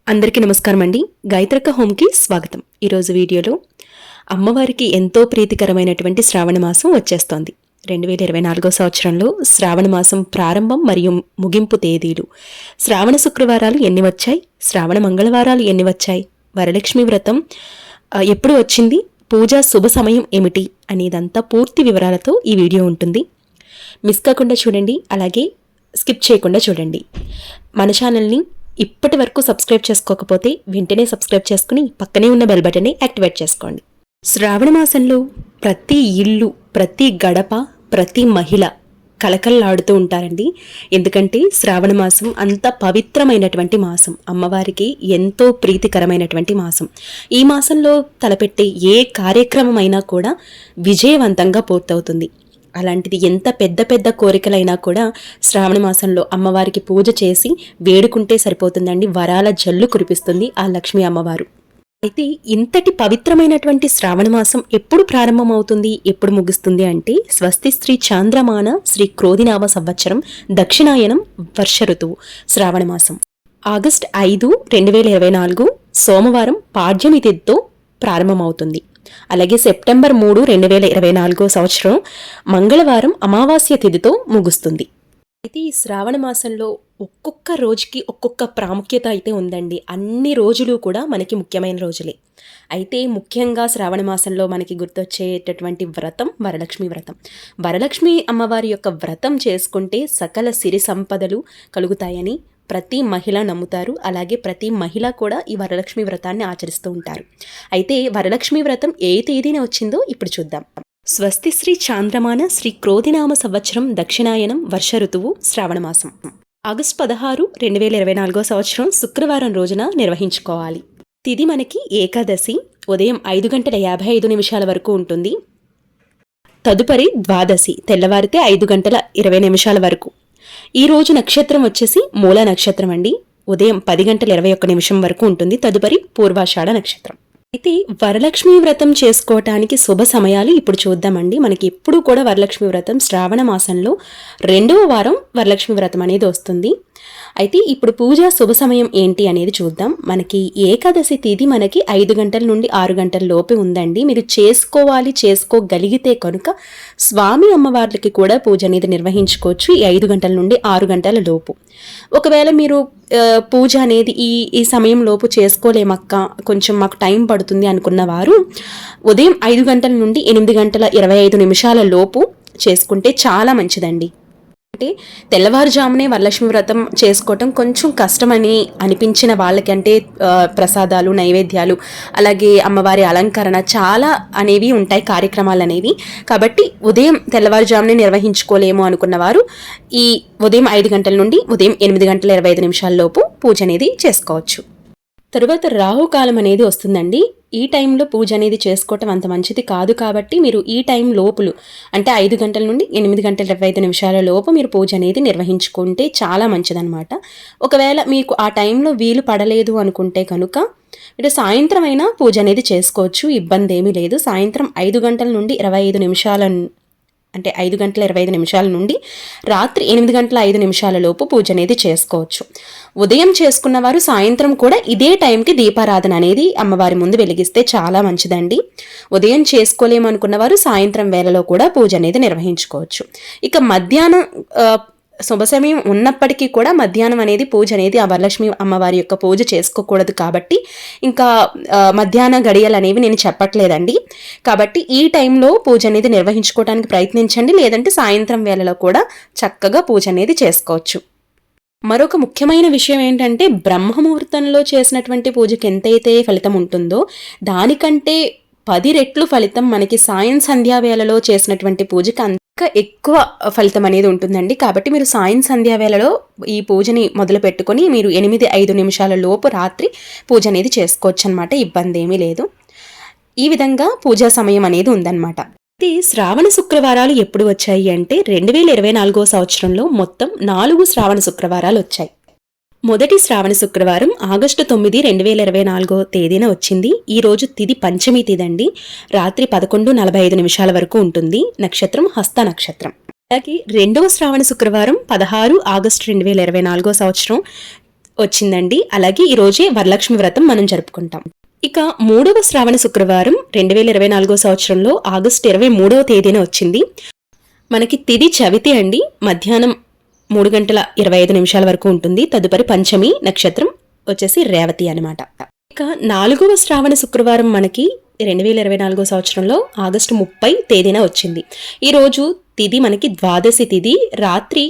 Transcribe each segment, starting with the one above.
అందరికీ నమస్కారం అండి. గాయత్రక్క హోమ్కి స్వాగతం. ఈరోజు వీడియోలో అమ్మవారికి ఎంతో ప్రీతికరమైనటువంటి శ్రావణ మాసం వచ్చేస్తోంది. 2024 సంవత్సరంలో శ్రావణ మాసం ప్రారంభం మరియు ముగింపు తేదీలు, శ్రావణ శుక్రవారాలు ఎన్ని వచ్చాయి, శ్రావణ మంగళవారాలు ఎన్ని వచ్చాయి, వరలక్ష్మి వ్రతం ఎప్పుడు వచ్చింది, పూజా శుభ సమయం ఏమిటి అనేదంతా పూర్తి వివరాలతో ఈ వీడియో ఉంటుంది. మిస్ కాకుండా చూడండి, అలాగే స్కిప్ చేయకుండా చూడండి. మన ఛానల్ని ఇప్పటి వరకు సబ్స్క్రైబ్ చేసుకోకపోతే వెంటనే సబ్స్క్రైబ్ చేసుకుని పక్కనే ఉన్న బెల్ బటన్ని యాక్టివేట్ చేసుకోండి. శ్రావణ మాసంలో ప్రతి ఇల్లు, ప్రతి గడప, ప్రతి మహిళ కలకల్లాడుతూ ఉంటారండి. ఎందుకంటే శ్రావణ మాసం అంత పవిత్రమైనటువంటి మాసం, అమ్మవారికి ఎంతో ప్రీతికరమైనటువంటి మాసం. ఈ మాసంలో తలపెట్టే ఏ కార్యక్రమం అయినా కూడా విజయవంతంగా పూర్తవుతుంది. అలాంటిది ఎంత పెద్ద పెద్ద కోరికలైనా కూడా శ్రావణ మాసంలో అమ్మవారికి పూజ చేసి వేడుకుంటే సరిపోతుందండి. వరాల జల్లు కురిపిస్తుంది ఆ లక్ష్మీ అమ్మవారు. అయితే ఇంతటి పవిత్రమైనటువంటి శ్రావణ మాసం ఎప్పుడు ప్రారంభమవుతుంది, ఎప్పుడు ముగుస్తుంది అంటే స్వస్తి శ్రీ చాంద్రమాన శ్రీ క్రోధినామ సంవత్సరం దక్షిణాయనం వర్ష ఋతువు శ్రావణ మాసం ఆగస్టు 5, 2024 సోమవారం పాడ్యమి తిథితో ప్రారంభమవుతుంది. అలాగే సెప్టెంబర్ 3, 2024 సంవత్సరం మంగళవారం అమావాస్య తిథితో ముగుస్తుంది. అయితే ఈ శ్రావణ మాసంలో ఒక్కొక్క రోజుకి ఒక్కొక్క ప్రాముఖ్యత అయితే ఉందండి. అన్ని రోజులు కూడా మనకి ముఖ్యమైన రోజులే. అయితే ముఖ్యంగా శ్రావణ మాసంలో మనకి గుర్తొచ్చేటటువంటి వ్రతం వరలక్ష్మి వ్రతం. వరలక్ష్మి అమ్మవారి యొక్క వ్రతం చేసుకుంటే సకల సిరి సంపదలు కలుగుతాయని ప్రతి మహిళ నమ్ముతారు. అలాగే ప్రతి మహిళ కూడా ఈ వరలక్ష్మి వ్రతాన్ని ఆచరిస్తూ ఉంటారు. అయితే వరలక్ష్మి వ్రతం ఏ తేదీన వచ్చిందో ఇప్పుడు చూద్దాం. స్వస్తి శ్రీ చాంద్రమాన శ్రీ క్రోధినామ సంవత్సరం దక్షిణాయనం వర్ష ఋతువు శ్రావణ మాసం ఆగస్టు 16, 2024 సంవత్సరం శుక్రవారం రోజున నిర్వహించుకోవాలి. తిథి మనకి ఏకాదశి ఉదయం 5:55 వరకు ఉంటుంది. తదుపరి ద్వాదశి తెల్లవారితే 5:20 వరకు. ఈ రోజు నక్షత్రం వచ్చేసి మూల నక్షత్రం అండి. ఉదయం 10:21 వరకు ఉంటుంది. తదుపరి పూర్వాషాఢ నక్షత్రం. అయితే వరలక్ష్మి వ్రతం చేసుకోవటానికి శుభ సమయాలు ఇప్పుడు చూద్దామండి. మనకి ఎప్పుడు కూడా వరలక్ష్మి వ్రతం శ్రావణ మాసంలో 2వ వారం వరలక్ష్మి వ్రతం అనేది వస్తుంది. అయితే ఇప్పుడు పూజా శుభ సమయం ఏంటి అనేది చూద్దాం. మనకి ఏకాదశి తిథి మనకి 5 గంటల నుండి 6 గంటల లోపే ఉందండి. మీరు చేసుకోగలిగితే కనుక స్వామి అమ్మవార్లకి కూడా పూజ అనేది నిర్వహించుకోవచ్చు ఈ 5 గంటల నుండి 6 గంటల లోపు. ఒకవేళ మీరు పూజ అనేది ఈ సమయం లోపు చేసుకోలేమక్క, కొంచెం మాకు టైం పడుతుంది అనుకున్న వారు ఉదయం 5 గంటల నుండి 8:25 లోపు చేసుకుంటే చాలా మంచిదండి. అంటే తెల్లవారుజామునే వరలక్ష్మి వ్రతం చేసుకోవటం కొంచెం కష్టమని అనిపించిన వాళ్ళకి, అంటే ప్రసాదాలు, నైవేద్యాలు, అలాగే అమ్మవారి అలంకరణ చాలా అనేవి ఉంటాయి, కార్యక్రమాలు అనేవి. కాబట్టి ఉదయం తెల్లవారుజామునే నిర్వహించుకోలేము అనుకున్న వారు ఈ ఉదయం 5 గంటల నుండి ఉదయం 8:25 లోపు పూజ అనేది చేసుకోవచ్చు. తరువాత రాహుకాలం అనేది వస్తుందండి. ఈ టైంలో పూజ అనేది చేసుకోవటం అంత మంచిది కాదు. కాబట్టి మీరు ఈ టైం లోపులు, అంటే 5 గంటల నుండి 8:25 లోపు మీరు పూజ అనేది నిర్వహించుకుంటే చాలా మంచిదన్నమాట. ఒకవేళ మీకు ఆ టైంలో వీలు పడలేదు అనుకుంటే కనుక మీరు సాయంత్రం అయినా పూజ అనేది చేసుకోవచ్చు, ఇబ్బంది ఏమీ లేదు. సాయంత్రం 5 గంటల నుండి 25 నిమిషాల, అంటే 5:25 నుండి రాత్రి 8:05 లోపు పూజ అనేది చేసుకోవచ్చు. ఉదయం చేసుకున్న వారు సాయంత్రం కూడా ఇదే టైంకి దీపారాధన అనేది అమ్మవారి ముందు వెలిగిస్తే చాలా మంచిదండి. ఉదయం చేసుకోలేమనుకున్న వారు సాయంత్రం వేళలో కూడా పూజ అనేది నిర్వహించుకోవచ్చు. ఇక మధ్యాహ్నం శుభ సమయం ఉన్నప్పటికీ కూడా మధ్యాహ్నం అనేది పూజ అనేది ఆ వరలక్ష్మి అమ్మవారి యొక్క పూజ చేసుకోకూడదు. కాబట్టి ఇంకా మధ్యాహ్న గడియలు అనేవి నేను చెప్పట్లేదండి. కాబట్టి ఈ టైంలో పూజ అనేది నిర్వహించుకోవడానికి ప్రయత్నించండి. లేదంటే సాయంత్రం వేళలో కూడా చక్కగా పూజ అనేది చేసుకోవచ్చు. మరొక ముఖ్యమైన విషయం ఏంటంటే బ్రహ్మముహూర్తంలో చేసినటువంటి పూజకి ఎంతైతే ఫలితం ఉంటుందో దానికంటే 10 రెట్లు ఫలితం మనకి సాయం సంధ్యా వేళలో చేసినటువంటి పూజకి ఇంకా ఎక్కువ ఫలితం అనేది ఉంటుందండి. కాబట్టి మీరు సాయం సంధ్యా వేళలో ఈ పూజని మొదలు పెట్టుకొని మీరు 8:05 లోపు రాత్రి పూజ అనేది చేసుకోవచ్చు అనమాట, ఇబ్బంది ఏమీ లేదు. ఈ విధంగా పూజా సమయం అనేది ఉందన్నమాట. అయితే శ్రావణ శుక్రవారాలు ఎప్పుడు వచ్చాయి అంటే 2024 సంవత్సరంలో మొత్తం 4 శ్రావణ శుక్రవారాలు వచ్చాయి. మొదటి శ్రావణ శుక్రవారం ఆగస్టు 9, 2024 తేదీన వచ్చింది. ఈ రోజు తిథి పంచమి తిథి అండి. రాత్రి 11:45 వరకు ఉంటుంది. నక్షత్రం హస్త నక్షత్రం. అలాగే రెండవ శ్రావణ శుక్రవారం 16 ఆగస్టు 2024 సంవత్సరం వచ్చిందండి. అలాగే ఈరోజే వరలక్ష్మి వ్రతం మనం జరుపుకుంటాం. ఇక 3వ శ్రావణ శుక్రవారం 2024 సంవత్సరంలో ఆగస్టు 23వ తేదీన వచ్చింది. మనకి తిది చవితి అండి. మధ్యాహ్నం 3:25 వరకు ఉంటుంది. తదుపరి పంచమి నక్షత్రం వచ్చేసి రేవతి అనమాట. ఇక 4వ శ్రావణ శుక్రవారం మనకి 2024 సంవత్సరంలో ఆగస్టు 30 తేదీన వచ్చింది. ఈరోజు తిది మనకి ద్వాదశి తిది రాత్రి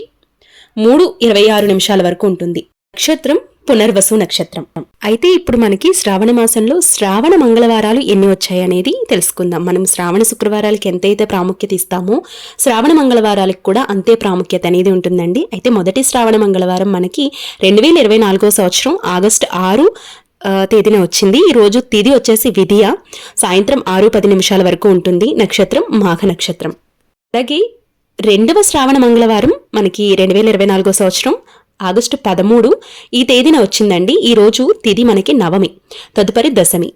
3:26 వరకు ఉంటుంది. నక్షత్రం పునర్వసు నక్షత్రం. అయితే ఇప్పుడు మనకి శ్రావణ మాసంలో శ్రావణ మంగళవారాలు ఎన్ని వచ్చాయనేది తెలుసుకుందాం. మనం శ్రావణ శుక్రవారాలకి ఎంతైతే ప్రాముఖ్యత ఇస్తామో శ్రావణ మంగళవారాలకు కూడా అంతే ప్రాముఖ్యత అనేది ఉంటుందండి. అయితే మొదటి శ్రావణ మంగళవారం మనకి 2024 సంవత్సరం ఆగస్టు 6 తేదీన వచ్చింది. ఈరోజు తిది వచ్చేసి విధియ సాయంత్రం 6:10 వరకు ఉంటుంది. నక్షత్రం మాఘ నక్షత్రం. అలాగే 2వ శ్రావణ మంగళవారం మనకి 2024 సంవత్సరం ఆగస్టు 13 ఈ తేదీన వచ్చిందండి. ఈరోజు తిది మనకి నవమి, తదుపరి దశమి.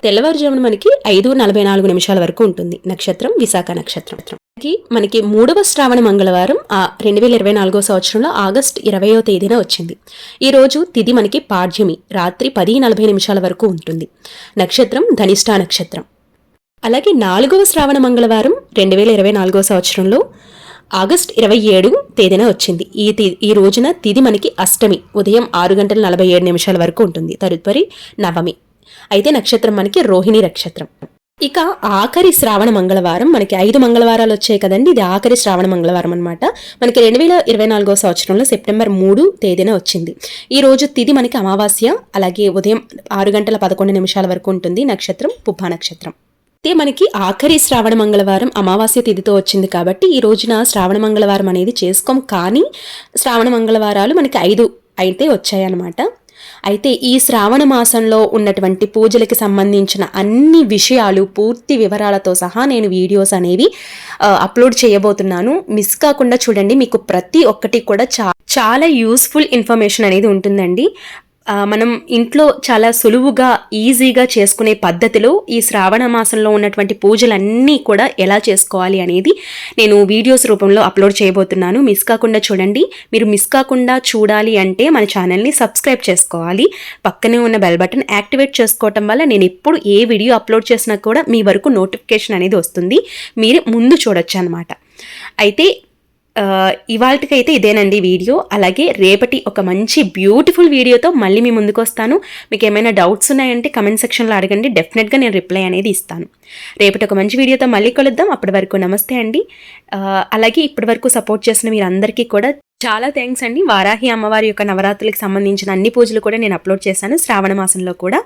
తెల్లవారుజామున మనకి 5:44 వరకు ఉంటుంది. నక్షత్రం విశాఖ నక్షత్రం. మనకి 3వ శ్రావణ మంగళవారం 2024 సంవత్సరంలో ఆగస్టు 20వ తేదీన వచ్చింది. ఈరోజు తిది మనకి పాడ్యమి రాత్రి 10:40 వరకు ఉంటుంది. నక్షత్రం ధనిష్ఠా నక్షత్రం. అలాగే 4వ శ్రావణ మంగళవారం 2024 సంవత్సరంలో ఆగస్టు 27 తేదీన వచ్చింది. ఈ రోజున తిది మనకి అష్టమి ఉదయం 6:47 వరకు ఉంటుంది. తదుపరి నవమి. అయితే నక్షత్రం మనకి రోహిణి నక్షత్రం. ఇక ఆఖరి శ్రావణ మంగళవారం మనకి 5 మంగళవారాలు వచ్చాయి కదండి. ఇది ఆఖరి శ్రావణ మంగళవారం అనమాట. మనకి 2024 సంవత్సరంలో సెప్టెంబర్ 3 తేదీన వచ్చింది. ఈ రోజు తిది మనకి అమావాస్య, అలాగే ఉదయం 6:11 వరకు ఉంటుంది. నక్షత్రం పుబ్బా నక్షత్రం. అయితే మనకి ఆఖరి శ్రావణ మంగళవారం అమావాస్య తిథితో వచ్చింది కాబట్టి ఈ రోజున శ్రావణ మంగళవారం అనేది చేసుకోం. కానీ శ్రావణ మంగళవారాలు మనకి 5 అయితే వచ్చాయన్నమాట. అయితే ఈ శ్రావణ మాసంలో ఉన్నటువంటి పూజలకి సంబంధించిన అన్ని విషయాలు పూర్తి వివరాలతో సహా నేను వీడియోస్ అనేవి అప్లోడ్ చేయబోతున్నాను. మిస్ కాకుండా చూడండి. మీకు ప్రతి ఒక్కటి కూడా చాలా యూస్ఫుల్ ఇన్ఫర్మేషన్ అనేది ఉంటుందండి. మనం ఇంట్లో చాలా సులువుగా ఈజీగా చేసుకునే పద్ధతిలో ఈ శ్రావణ మాసంలో ఉన్నటువంటి పూజలన్నీ కూడా ఎలా చేసుకోవాలి అనేది నేను వీడియోస్ రూపంలో అప్లోడ్ చేయబోతున్నాను. మిస్ కాకుండా చూడండి. మీరు మిస్ కాకుండా చూడాలి అంటే మన ఛానల్ని సబ్స్క్రైబ్ చేసుకోవాలి. పక్కనే ఉన్న బెల్ బటన్ యాక్టివేట్ చేసుకోవటం వల్ల నేను ఎప్పుడు ఏ వీడియో అప్లోడ్ చేసినా కూడా మీ వరకు నోటిఫికేషన్ అనేది వస్తుంది. మీరు ముందు చూడొచ్చు అనమాట. అయితే ఇవాళకైతే ఇదేనండి వీడియో. అలాగే రేపటి ఒక మంచి బ్యూటిఫుల్ వీడియోతో మళ్ళీ మీ ముందుకు వస్తాను. మీకు ఏమైనా డౌట్స్ ఉన్నాయంటే కమెంట్ సెక్షన్లో అడగండి. డెఫినెట్గా నేను రిప్లై అనేది ఇస్తాను. రేపటి ఒక మంచి వీడియోతో మళ్ళీ కలుద్దాం. అప్పటి వరకు నమస్తే అండి. అలాగే ఇప్పటి వరకు సపోర్ట్ చేసిన మీరందరికీ కూడా చాలా థ్యాంక్స్ అండి. వారాహి అమ్మవారి యొక్క నవరాత్రులకు సంబంధించిన అన్ని పూజలు కూడా నేను అప్లోడ్ చేశాను. శ్రావణ మాసంలో కూడా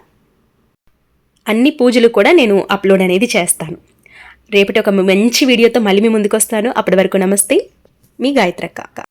అన్ని పూజలు కూడా నేను అప్లోడ్ అనేది చేస్తాను. రేపటి ఒక మంచి వీడియోతో మళ్ళీ మీ ముందుకు వస్తాను. అప్పటి వరకు నమస్తే. మీ గాయత్రక్క.